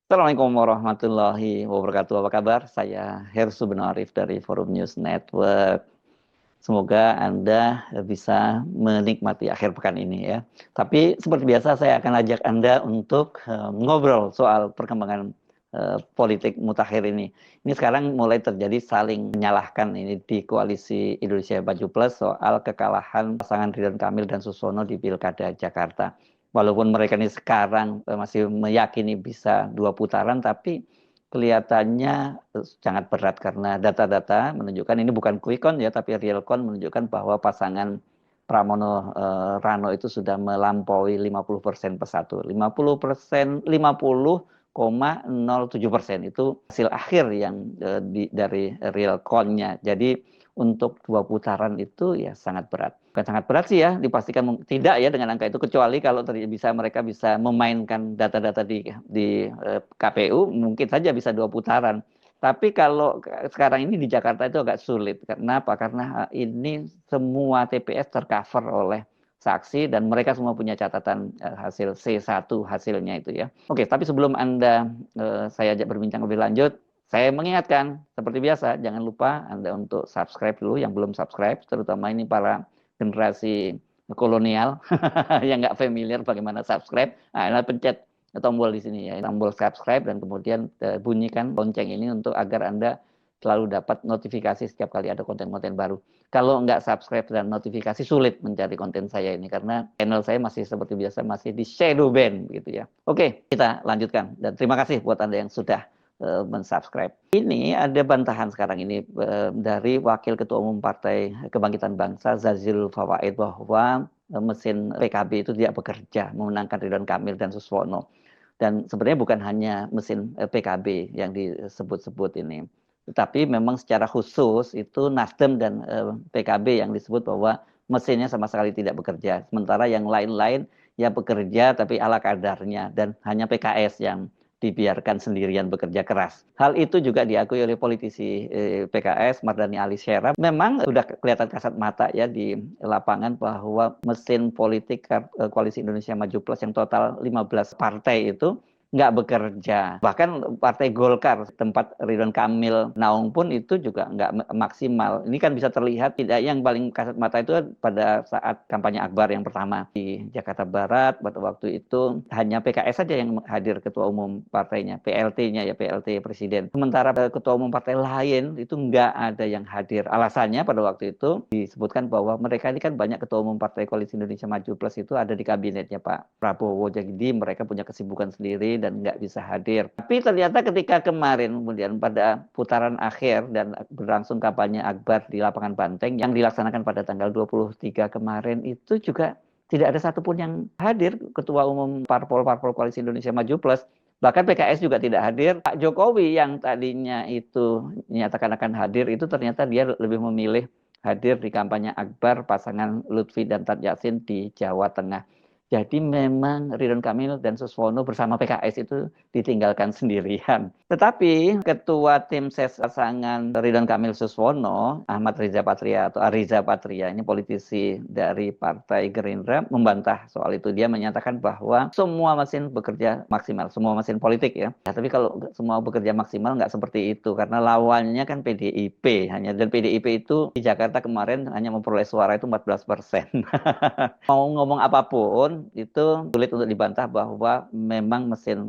Assalamualaikum warahmatullahi wabarakatuh. Apa kabar? Saya Hersu bin Arif dari Forum News Network. Semoga Anda bisa menikmati akhir pekan ini ya. Tapi seperti biasa saya akan ajak Anda untuk ngobrol soal perkembangan politik mutakhir ini. Ini sekarang mulai terjadi saling menyalahkan ini di Koalisi Indonesia Maju Plus soal kekalahan pasangan Ridwan Kamil dan Suswono di Pilkada Jakarta. Walaupun mereka ini sekarang masih meyakini bisa 2 putaran, tapi kelihatannya sangat berat karena data-data menunjukkan ini bukan quick count ya, tapi real count menunjukkan bahwa pasangan Pramono Rano itu sudah melampaui 50% per satu. 50%, 50,07% itu hasil akhir yang dari real count-nya. Jadi untuk 2 putaran itu ya sangat berat. Bukan sangat berat sih ya, dipastikan tidak ya dengan angka itu, kecuali kalau mereka bisa memainkan data-data di KPU, mungkin saja bisa 2 putaran. Tapi kalau sekarang ini di Jakarta itu agak sulit. Kenapa? Karena ini semua TPS tercover oleh saksi dan mereka semua punya catatan hasil C1 hasilnya itu ya. Oke, tapi sebelum saya ajak berbincang lebih lanjut, saya mengingatkan, seperti biasa, jangan lupa Anda untuk subscribe dulu yang belum subscribe, terutama ini para generasi kolonial yang nggak familiar bagaimana subscribe. Nah, Anda pencet tombol di sini ya, tombol subscribe dan kemudian bunyikan lonceng ini untuk agar Anda selalu dapat notifikasi setiap kali ada konten-konten baru. Kalau nggak subscribe dan notifikasi, sulit mencari konten saya ini karena channel saya masih seperti biasa masih di shadow ban gitu ya. Oke, kita lanjutkan dan terima kasih buat Anda yang sudah mensubscribe. Ini ada bantahan sekarang ini dari Wakil Ketua Umum Partai Kebangkitan Bangsa Zazil Fawaid bahwa mesin PKB itu tidak bekerja memenangkan Ridwan Kamil dan Suswono. Dan sebenarnya bukan hanya mesin PKB yang disebut-sebut ini, tetapi memang secara khusus itu Nasdem dan PKB yang disebut bahwa mesinnya sama sekali tidak bekerja. Sementara yang lain-lain ya bekerja tapi ala kadarnya, dan hanya PKS yang dibiarkan sendirian bekerja keras. Hal itu juga diakui oleh politisi PKS Mardhani Alisera. Memang sudah kelihatan kasat mata ya di lapangan bahwa mesin politik Koalisi Indonesia Maju Plus yang total 15 partai itu nggak bekerja. Bahkan Partai Golkar, tempat Ridwan Kamil naung pun itu juga nggak maksimal. Ini kan bisa terlihat, tidak yang paling kasat mata itu pada saat kampanye Akbar yang pertama di Jakarta Barat. Pada waktu itu hanya PKS saja yang hadir ketua umum partainya, PLT-nya ya, PLT Presiden. Sementara ketua umum partai lain itu nggak ada yang hadir. Alasannya pada waktu itu disebutkan bahwa mereka ini kan banyak ketua umum Partai Koalisi Indonesia Maju Plus itu ada di kabinetnya Pak Prabowo. Jadi mereka punya kesibukan sendiri dan nggak bisa hadir. Tapi ternyata ketika kemarin kemudian pada putaran akhir dan berlangsung kampanye Akbar di lapangan Banteng yang dilaksanakan pada tanggal 23 kemarin itu juga tidak ada satupun yang hadir ketua umum parpol Koalisi Indonesia Maju Plus. Bahkan PKS juga tidak hadir. Pak Jokowi yang tadinya itu menyatakan akan hadir itu ternyata dia lebih memilih hadir di kampanye Akbar pasangan Lutfi dan Tad Yassin di Jawa Tengah. Jadi memang Ridwan Kamil dan Suswono bersama PKS itu ditinggalkan sendirian. Tetapi ketua tim ses pasangan Ridwan Kamil Suswono, Ahmad Riza Patria atau Ariza Patria, ini politisi dari Partai Gerindra, membantah soal itu. Dia menyatakan bahwa semua mesin bekerja maksimal, semua mesin politik ya. Tapi kalau semua bekerja maksimal nggak seperti itu, karena lawannya kan PDIP hanya, dan PDIP itu di Jakarta kemarin hanya memperoleh suara itu 14%. Mau ngomong apapun itu sulit untuk dibantah bahwa memang mesin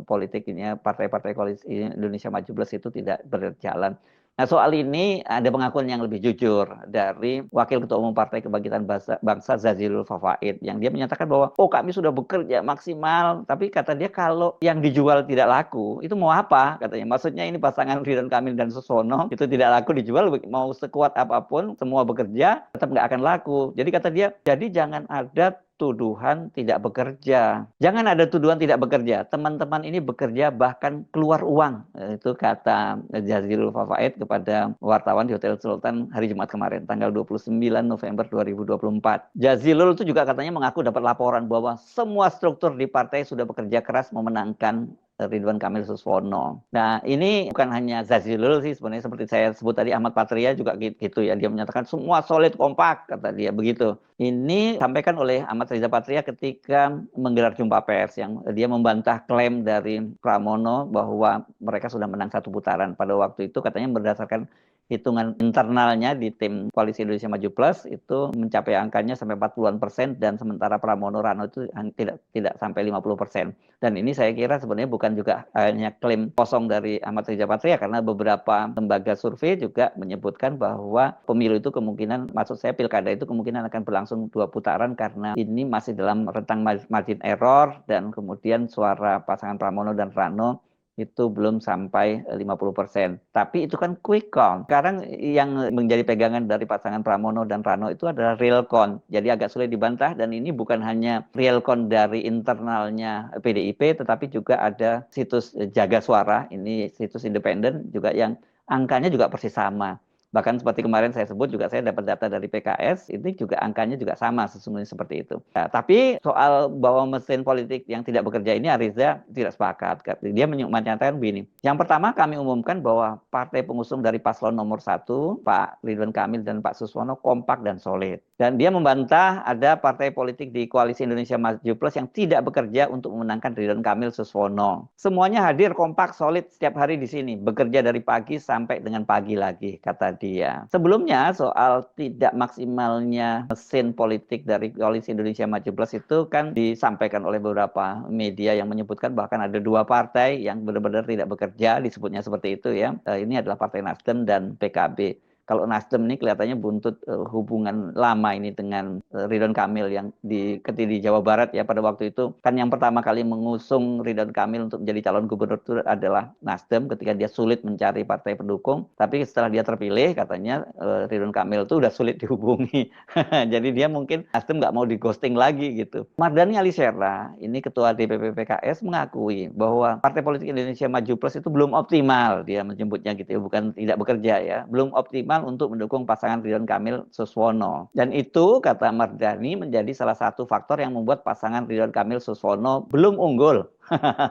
politik ini, partai-partai Koalisi Indonesia Maju Plus itu tidak berjalan. Nah, soal ini ada pengakuan yang lebih jujur dari Wakil Ketua Umum Partai Kebangkitan Bangsa Zazilul Fawaid, yang dia menyatakan bahwa kami sudah bekerja maksimal, tapi kata dia kalau yang dijual tidak laku, itu mau apa katanya. Maksudnya ini pasangan Ridwan Kamil dan Suswono itu tidak laku dijual, mau sekuat apapun semua bekerja tetap nggak akan laku. Jadi kata dia, jadi jangan ada tuduhan tidak bekerja. Jangan ada tuduhan tidak bekerja. Teman-teman ini bekerja bahkan keluar uang. Itu kata Jazilul Fawaid kepada wartawan di Hotel Sultan hari Jumat kemarin, tanggal 29 November 2024. Jazilul itu juga katanya mengaku dapat laporan bahwa semua struktur di partai sudah bekerja keras memenangkan Ridwan Kamil Suswono. Nah, ini bukan hanya Zazilul sih sebenarnya, seperti saya sebut tadi, Ahmad Patria juga gitu ya. Dia menyatakan semua solid kompak, kata dia begitu. Ini disampaikan oleh Ahmad Riza Patria ketika menggelar jumpa pers yang dia membantah klaim dari Pramono bahwa mereka sudah menang satu putaran. Pada waktu itu katanya berdasarkan hitungan internalnya di tim Koalisi Indonesia Maju Plus itu mencapai angkanya sampai 40-an% dan sementara Pramono Rano itu tidak sampai 50%. Dan ini saya kira sebenarnya bukan juga hanya klaim kosong dari Ahmad Riza Patria, karena beberapa lembaga survei juga menyebutkan bahwa pemilu itu kemungkinan, maksud saya pilkada itu kemungkinan akan berlangsung 2 putaran karena ini masih dalam rentang margin error dan kemudian suara pasangan Pramono dan Rano itu belum sampai 50%. Tapi itu kan quick count. Sekarang yang menjadi pegangan dari pasangan Pramono dan Rano itu adalah real count. Jadi agak sulit dibantah, dan ini bukan hanya real count dari internalnya PDIP, tetapi juga ada situs Jaga Suara, ini situs independen juga yang angkanya juga persis sama. Bahkan seperti kemarin saya sebut juga, saya dapat data dari PKS, ini juga angkanya juga sama sesungguhnya seperti itu. Nah, tapi soal bahwa mesin politik yang tidak bekerja ini Ariza tidak sepakat. Dia menyatakan begini, yang pertama kami umumkan bahwa partai pengusung dari paslon nomor 1, Pak Ridwan Kamil dan Pak Suswono kompak dan solid. Dan dia membantah ada partai politik di Koalisi Indonesia Maju Plus yang tidak bekerja untuk memenangkan Ridwan Kamil Suswono. Semuanya hadir kompak solid setiap hari di sini, bekerja dari pagi sampai dengan pagi lagi, kata dia. Sebelumnya soal tidak maksimalnya mesin politik dari Koalisi Indonesia Maju Plus itu kan disampaikan oleh beberapa media yang menyebutkan bahkan ada 2 partai yang benar-benar tidak bekerja, disebutnya seperti itu ya. Ini adalah Partai Nasdem dan PKB. Kalau Nasdem ini kelihatannya buntut hubungan lama ini dengan Ridwan Kamil yang di Jawa Barat ya. Pada waktu itu kan yang pertama kali mengusung Ridwan Kamil untuk menjadi calon gubernur itu adalah Nasdem ketika dia sulit mencari partai pendukung. Tapi setelah dia terpilih katanya Ridwan Kamil itu udah sulit dihubungi. Jadi dia mungkin Nasdem nggak mau di ghosting lagi gitu. Mardhani Alisera, ini ketua DPP PKS, mengakui bahwa Partai Politik Indonesia Maju Plus itu belum optimal, dia menyebutnya gitu ya, bukan tidak bekerja ya, belum optimal untuk mendukung pasangan Ridwan Kamil Suswono. Dan itu kata Mardhani menjadi salah satu faktor yang membuat pasangan Ridwan Kamil Suswono belum unggul.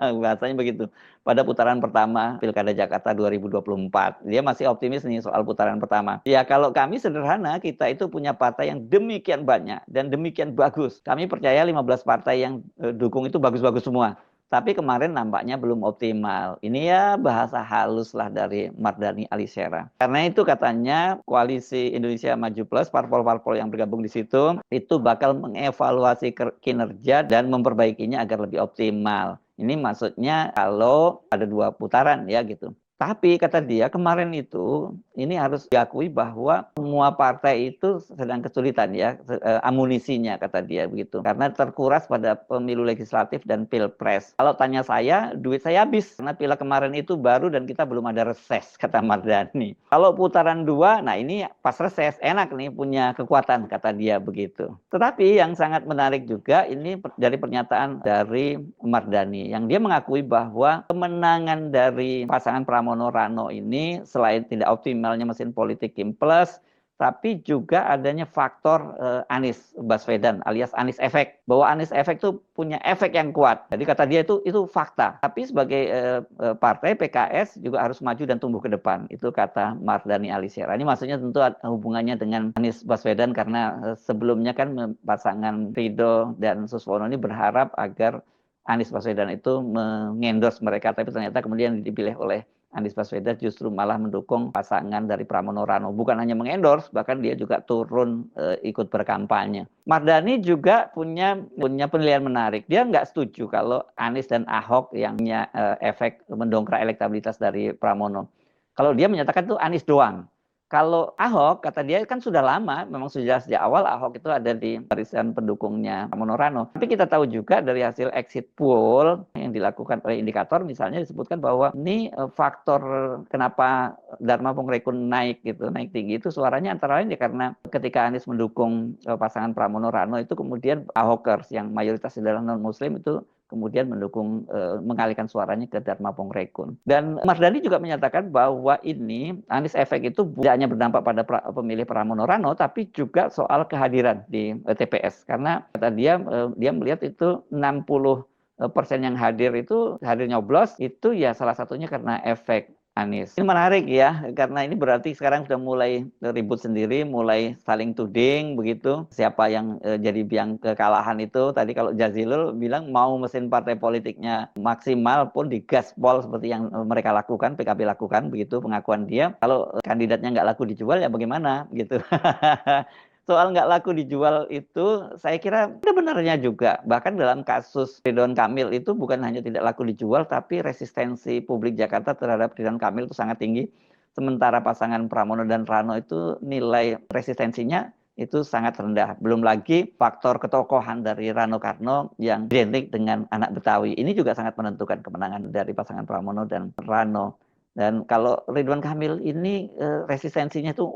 Bahasanya begitu. Pada putaran pertama Pilkada Jakarta 2024. Dia masih optimis nih soal putaran pertama. Ya kalau kami sederhana, kita itu punya partai yang demikian banyak dan demikian bagus. Kami percaya 15 partai yang dukung itu bagus-bagus semua. Tapi kemarin nampaknya belum optimal. Ini ya bahasa halus lah dari Mardhani Alisera. Karena itu katanya Koalisi Indonesia Maju Plus, parpol-parpol yang bergabung di situ, itu bakal mengevaluasi kinerja dan memperbaikinya agar lebih optimal. Ini maksudnya kalau ada 2 putaran ya gitu. Tapi kata dia kemarin itu, ini harus diakui bahwa semua partai itu sedang kesulitan ya, amunisinya kata dia begitu. Karena terkuras pada pemilu legislatif dan pilpres. Kalau tanya saya, duit saya habis. Karena pileg kemarin itu baru dan kita belum ada reses, kata Mardhani. Kalau putaran 2, nah ini pas reses, enak nih punya kekuatan, kata dia begitu. Tetapi yang sangat menarik juga, ini dari pernyataan dari Mardhani, yang dia mengakui bahwa kemenangan dari pasangan Pramono Rano ini selain tidak optimalnya mesin politik Kim Plus, tapi juga adanya faktor Anies Baswedan alias Anies efek. Bahwa Anies efek itu punya efek yang kuat. Jadi kata dia itu fakta. Tapi sebagai partai PKS juga harus maju dan tumbuh ke depan. Itu kata Mardhani Alisera. Ini maksudnya tentu hubungannya dengan Anies Baswedan karena sebelumnya kan pasangan Ridho dan Suswono ini berharap agar Anies Baswedan itu mengendorse mereka, tapi ternyata kemudian dipilih oleh Anies Baswedan justru malah mendukung pasangan dari Pramono Rano. Bukan hanya mengendorse, bahkan dia juga turun ikut berkampanye. Mardhani juga punya penilaian menarik. Dia nggak setuju kalau Anies dan Ahok yang punya efek mendongkrak elektabilitas dari Pramono. Kalau dia menyatakan itu Anies doang. Kalau Ahok, kata dia kan sudah lama, memang sudah sejak awal Ahok itu ada di barisan pendukungnya Pramono Rano. Tapi kita tahu juga dari hasil exit poll yang dilakukan oleh indikator, misalnya disebutkan bahwa ini faktor kenapa Dharma Pongrekun naik tinggi itu suaranya antara lain ya karena ketika Anies mendukung pasangan Pramono Rano itu kemudian Ahokers yang mayoritas adalah non-Muslim itu kemudian mendukung mengalihkan suaranya ke Dharma Pongrekun. Dan Mardhani juga menyatakan bahwa ini Anies efek itu tidak hanya berdampak pada pemilih Pramono Rano, tapi juga soal kehadiran di TPS. Karena kata dia melihat itu 60 persen yang hadir nyoblos itu ya salah satunya karena efek Anies. Ini menarik ya, karena ini berarti sekarang sudah mulai ribut sendiri, mulai saling tuding begitu. Siapa yang jadi biang kekalahan itu? Tadi kalau Jazilul bilang mau mesin partai politiknya maksimal pun digaspol seperti yang mereka lakukan, PKB lakukan begitu pengakuan dia. Kalau kandidatnya nggak laku dijual ya bagaimana gitu. Soal nggak laku dijual itu, saya kira ada benarnya juga. Bahkan dalam kasus Ridwan Kamil itu bukan hanya tidak laku dijual, tapi resistensi publik Jakarta terhadap Ridwan Kamil itu sangat tinggi. Sementara pasangan Pramono dan Rano itu nilai resistensinya itu sangat rendah. Belum lagi faktor ketokohan dari Rano Karno yang identik dengan anak Betawi. Ini juga sangat menentukan kemenangan dari pasangan Pramono dan Rano. Dan kalau Ridwan Kamil ini resistensinya itu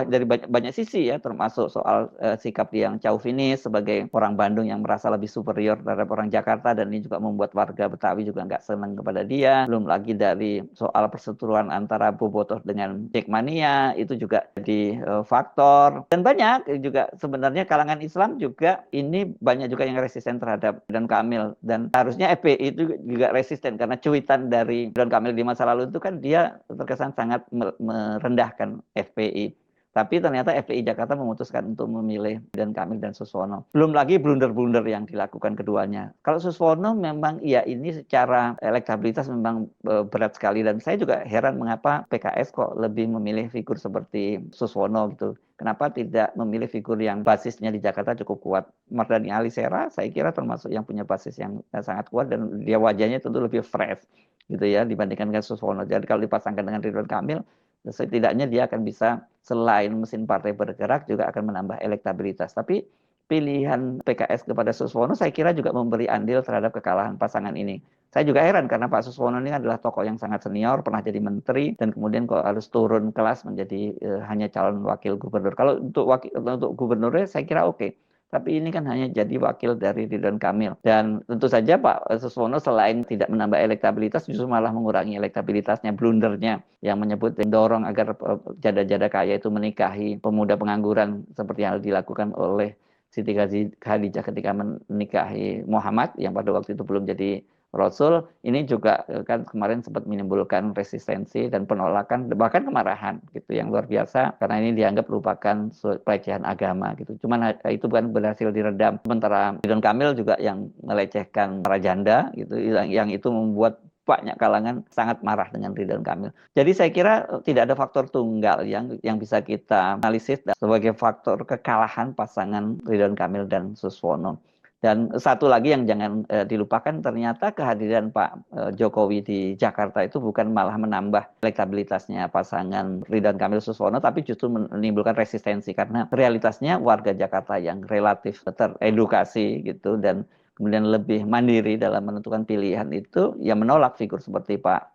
dari banyak sisi ya, termasuk soal sikap yang chauvinis sebagai orang Bandung yang merasa lebih superior terhadap orang Jakarta, dan ini juga membuat warga Betawi juga nggak senang kepada dia. Belum lagi dari soal perseteruan antara Bobotoh dengan Jackmania, itu juga jadi faktor. Dan banyak juga sebenarnya kalangan Islam juga ini banyak juga yang resisten terhadap Ridwan Kamil. Dan harusnya FPI itu juga resisten karena cuitan dari Ridwan Kamil di masa lalu itu kan dia terkesan sangat merendahkan FPI. Tapi ternyata FPI Jakarta memutuskan untuk memilih Ridwan Kamil dan Suswono. Belum lagi blunder-blunder yang dilakukan keduanya. Kalau Suswono memang ya ini secara elektabilitas memang berat sekali, dan saya juga heran mengapa PKS kok lebih memilih figur seperti Suswono gitu. Kenapa tidak memilih figur yang basisnya di Jakarta cukup kuat? Mardhani Alisera saya kira termasuk yang punya basis yang sangat kuat, dan dia wajahnya tentu lebih fresh gitu ya dibandingkan dengan Suswono. Jadi kalau dipasangkan dengan Ridwan Kamil, setidaknya dia akan bisa selain mesin partai bergerak juga akan menambah elektabilitas. Tapi pilihan PKS kepada Suswono saya kira juga memberi andil terhadap kekalahan pasangan ini. Saya juga heran karena Pak Suswono ini adalah tokoh yang sangat senior, pernah jadi menteri, dan kemudian kok harus turun kelas menjadi hanya calon wakil gubernur. Kalau untuk gubernurnya saya kira oke. Tapi ini kan hanya jadi wakil dari Ridwan Kamil. Dan tentu saja Pak Suswono selain tidak menambah elektabilitas, justru malah mengurangi elektabilitasnya, blundernya yang menyebut mendorong agar jada-jada kaya itu menikahi pemuda pengangguran seperti yang dilakukan oleh Siti Khadijah ketika menikahi Muhammad yang pada waktu itu belum jadi Rasul. Ini juga kan kemarin sempat menimbulkan resistensi dan penolakan, bahkan kemarahan gitu yang luar biasa, karena ini dianggap merupakan pelecehan agama gitu. Cuman itu bukan berhasil diredam. Sementara Ridwan Kamil juga yang melecehkan para janda gitu, yang itu membuat banyak kalangan sangat marah dengan Ridwan Kamil. Jadi saya kira tidak ada faktor tunggal yang bisa kita analisis sebagai faktor kekalahan pasangan Ridwan Kamil dan Suswono. Dan satu lagi yang jangan dilupakan, ternyata kehadiran Pak Jokowi di Jakarta itu bukan malah menambah elektabilitasnya pasangan Ridwan Kamil Suswono, tapi justru menimbulkan resistensi karena realitasnya warga Jakarta yang relatif teredukasi gitu dan kemudian lebih mandiri dalam menentukan pilihan itu, yang menolak figur seperti Pak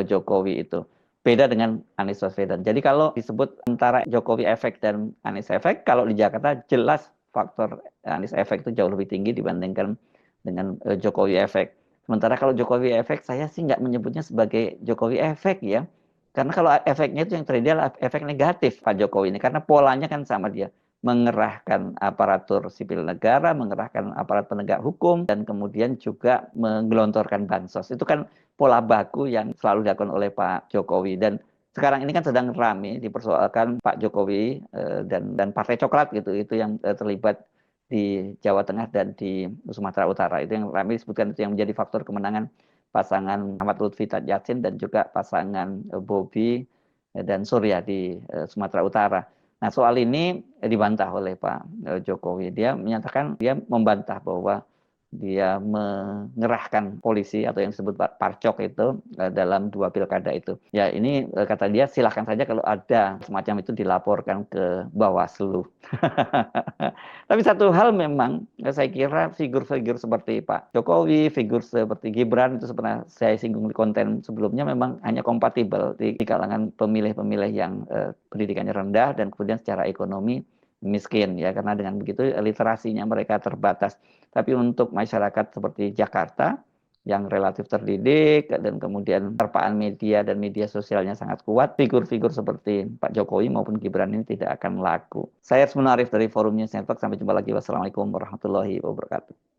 Jokowi itu. Beda dengan Anies Baswedan. Jadi kalau disebut antara Jokowi efek dan Anies efek, kalau di Jakarta jelas faktor Anies efek itu jauh lebih tinggi dibandingkan dengan Jokowi efek. Sementara kalau Jokowi efek, saya sih nggak menyebutnya sebagai Jokowi efek ya. Karena kalau efeknya itu yang terjadi adalah efek negatif Pak Jokowi ini. Karena polanya kan sama dia. Mengerahkan aparatur sipil negara, mengerahkan aparat penegak hukum, dan kemudian juga menggelontorkan bansos. Itu kan pola baku yang selalu dilakukan oleh Pak Jokowi. Dan sekarang ini kan sedang ramai dipersoalkan Pak Jokowi dan Partai Coklat gitu, itu yang terlibat di Jawa Tengah dan di Sumatera Utara. Itu yang ramai disebutkan, itu yang menjadi faktor kemenangan pasangan Ahmad Lutfi Yassin dan juga pasangan Bobi dan Surya di Sumatera Utara. Nah, soal ini dibantah oleh Pak Jokowi. Dia menyatakan, dia membantah bahwa dia mengerahkan polisi atau yang disebut parcok itu dalam 2 pilkada itu. Ya ini kata dia silahkan saja kalau ada semacam itu dilaporkan ke Bawaslu. Tapi satu hal memang saya kira figur-figur seperti Pak Jokowi, figur seperti Gibran itu pernah saya singgung di konten sebelumnya, memang hanya kompatibel di kalangan pemilih-pemilih yang pendidikannya rendah dan kemudian secara ekonomi miskin ya, karena dengan begitu literasinya mereka terbatas. Tapi untuk masyarakat seperti Jakarta yang relatif terdidik dan kemudian terpaan media dan media sosialnya sangat kuat, figur-figur seperti Pak Jokowi maupun Gibran ini tidak akan laku. Saya Arif dari Forum News Network, sampai jumpa lagi. Wassalamualaikum warahmatullahi wabarakatuh.